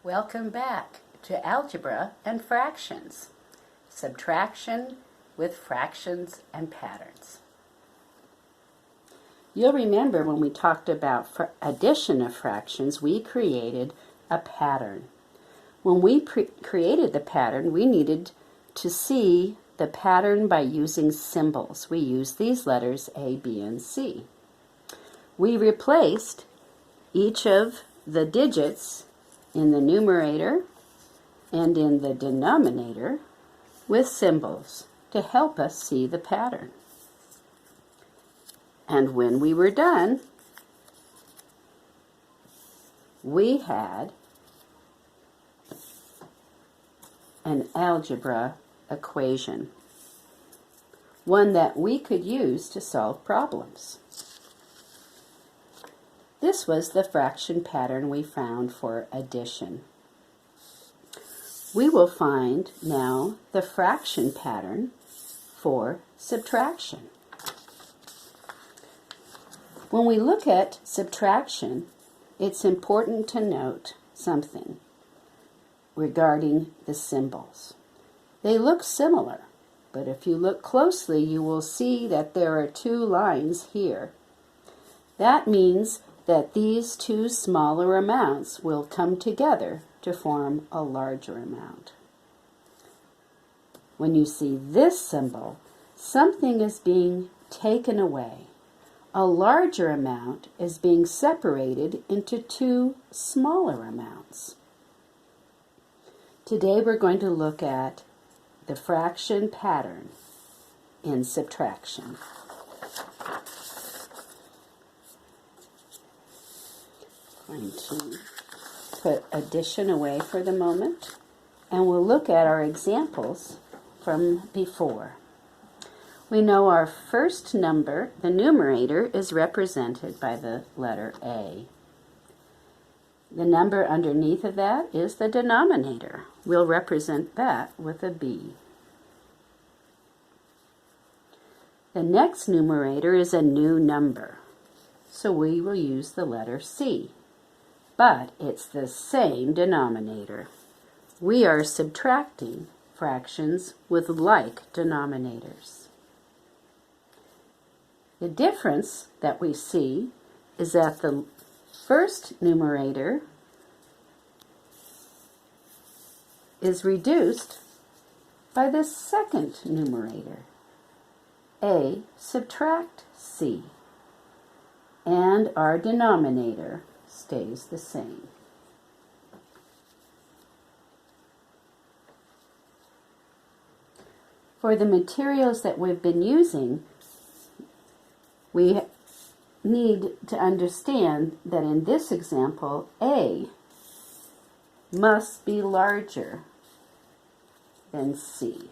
Welcome back to Algebra and Fractions, Subtraction with Fractions and Patterns. You'll remember when we talked about addition of fractions, we created a pattern. When we created the pattern, we needed to see the pattern by using symbols. We used these letters A, B, and C. We replaced each of the digits in the numerator and in the denominator with symbols to help us see the pattern. And when we were done, we had an algebra equation, one that we could use to solve problems. This was the fraction pattern we found for addition. We will find now the fraction pattern for subtraction. When we look at subtraction, it's important to note something regarding the symbols. They look similar, but if you look closely, you will see that there are two lines here. That means that these two smaller amounts will come together to form a larger amount. When you see this symbol, something is being taken away. A larger amount is being separated into two smaller amounts. Today we're going to look at the fraction pattern in subtraction. I'm going to put addition away for the moment, and we'll look at our examples from before. We know our first number, the numerator, is represented by the letter A. The number underneath of that is the denominator. We'll represent that with a B. The next numerator is a new number, so we will use the letter C. But it's the same denominator. We are subtracting fractions with like denominators. The difference that we see is that the first numerator is reduced by the second numerator. A subtract C, and our denominator stays the same. For the materials that we've been using, we need to understand that in this example, A must be larger than C.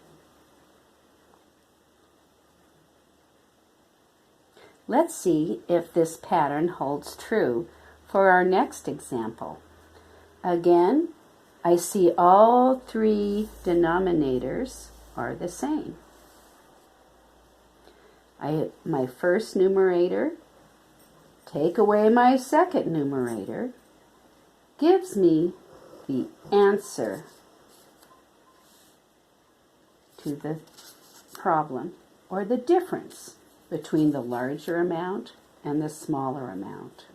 Let's see if this pattern holds true for our next example. Again, I see all three denominators are the same. My first numerator, take away my second numerator, gives me the answer to the problem, or the difference between the larger amount and the smaller amount.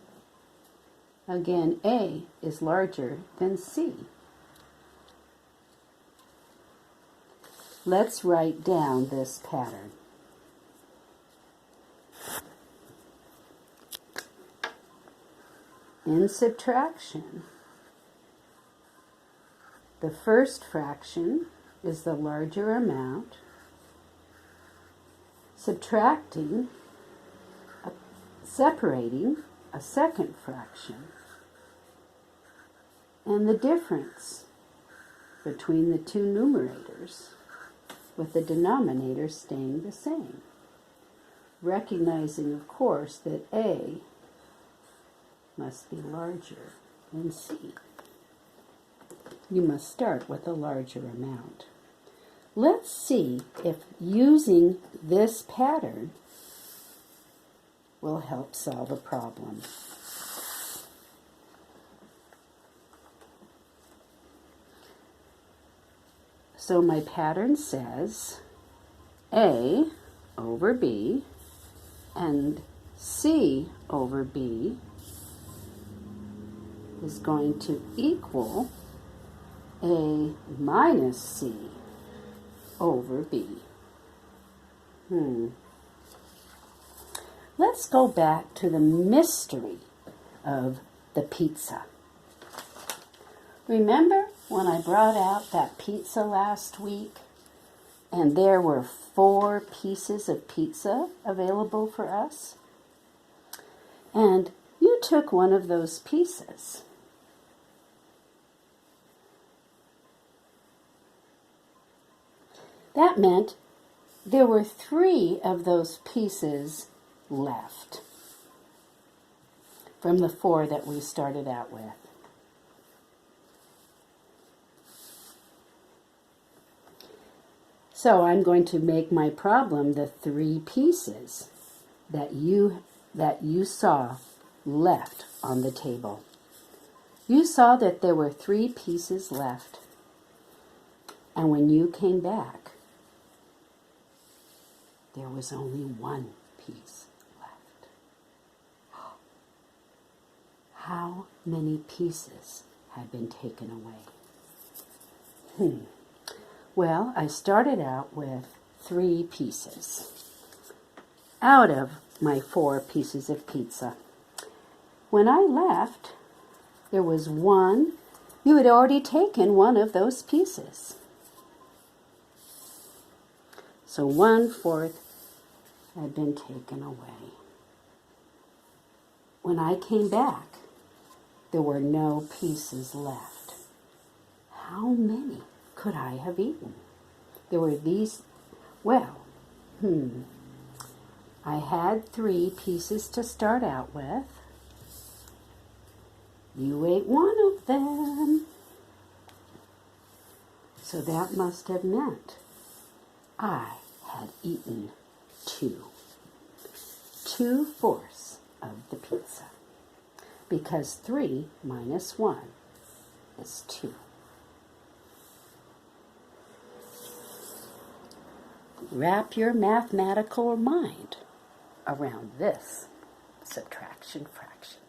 Again, A is larger than C. Let's write down this pattern. In subtraction, the first fraction is the larger amount, separating a second fraction, and the difference between the two numerators, with the denominator staying the same, recognizing, of course, that A must be larger than C. You must start with a larger amount. Let's see if using this pattern will help solve a problem. So my pattern says A over B and C over B is going to equal A minus C over B. Let's go back to the mystery of the pizza. Remember when I brought out that pizza last week and there were 4 pieces of pizza available for us? And you took one of those pieces. That meant there were 3 of those pieces left from the 4 that we started out with. So I'm going to make my problem the 3 pieces that you saw left on the table. You saw that there were 3 pieces left, and when you came back, there was only 1 piece left. How many pieces had been taken away? Well, I started out with 3 pieces out of my 4 pieces of pizza. When I left, there was 1. You had already taken 1 of those pieces. So 1/4 had been taken away. When I came back, there were no pieces left. How many could I have eaten? There were these, I had 3 pieces to start out with. You ate 1 of them. So that must have meant I had eaten 2. 2/4 of the pizza. Because 3 minus 1 is 2. Wrap your mathematical mind around this subtraction fraction.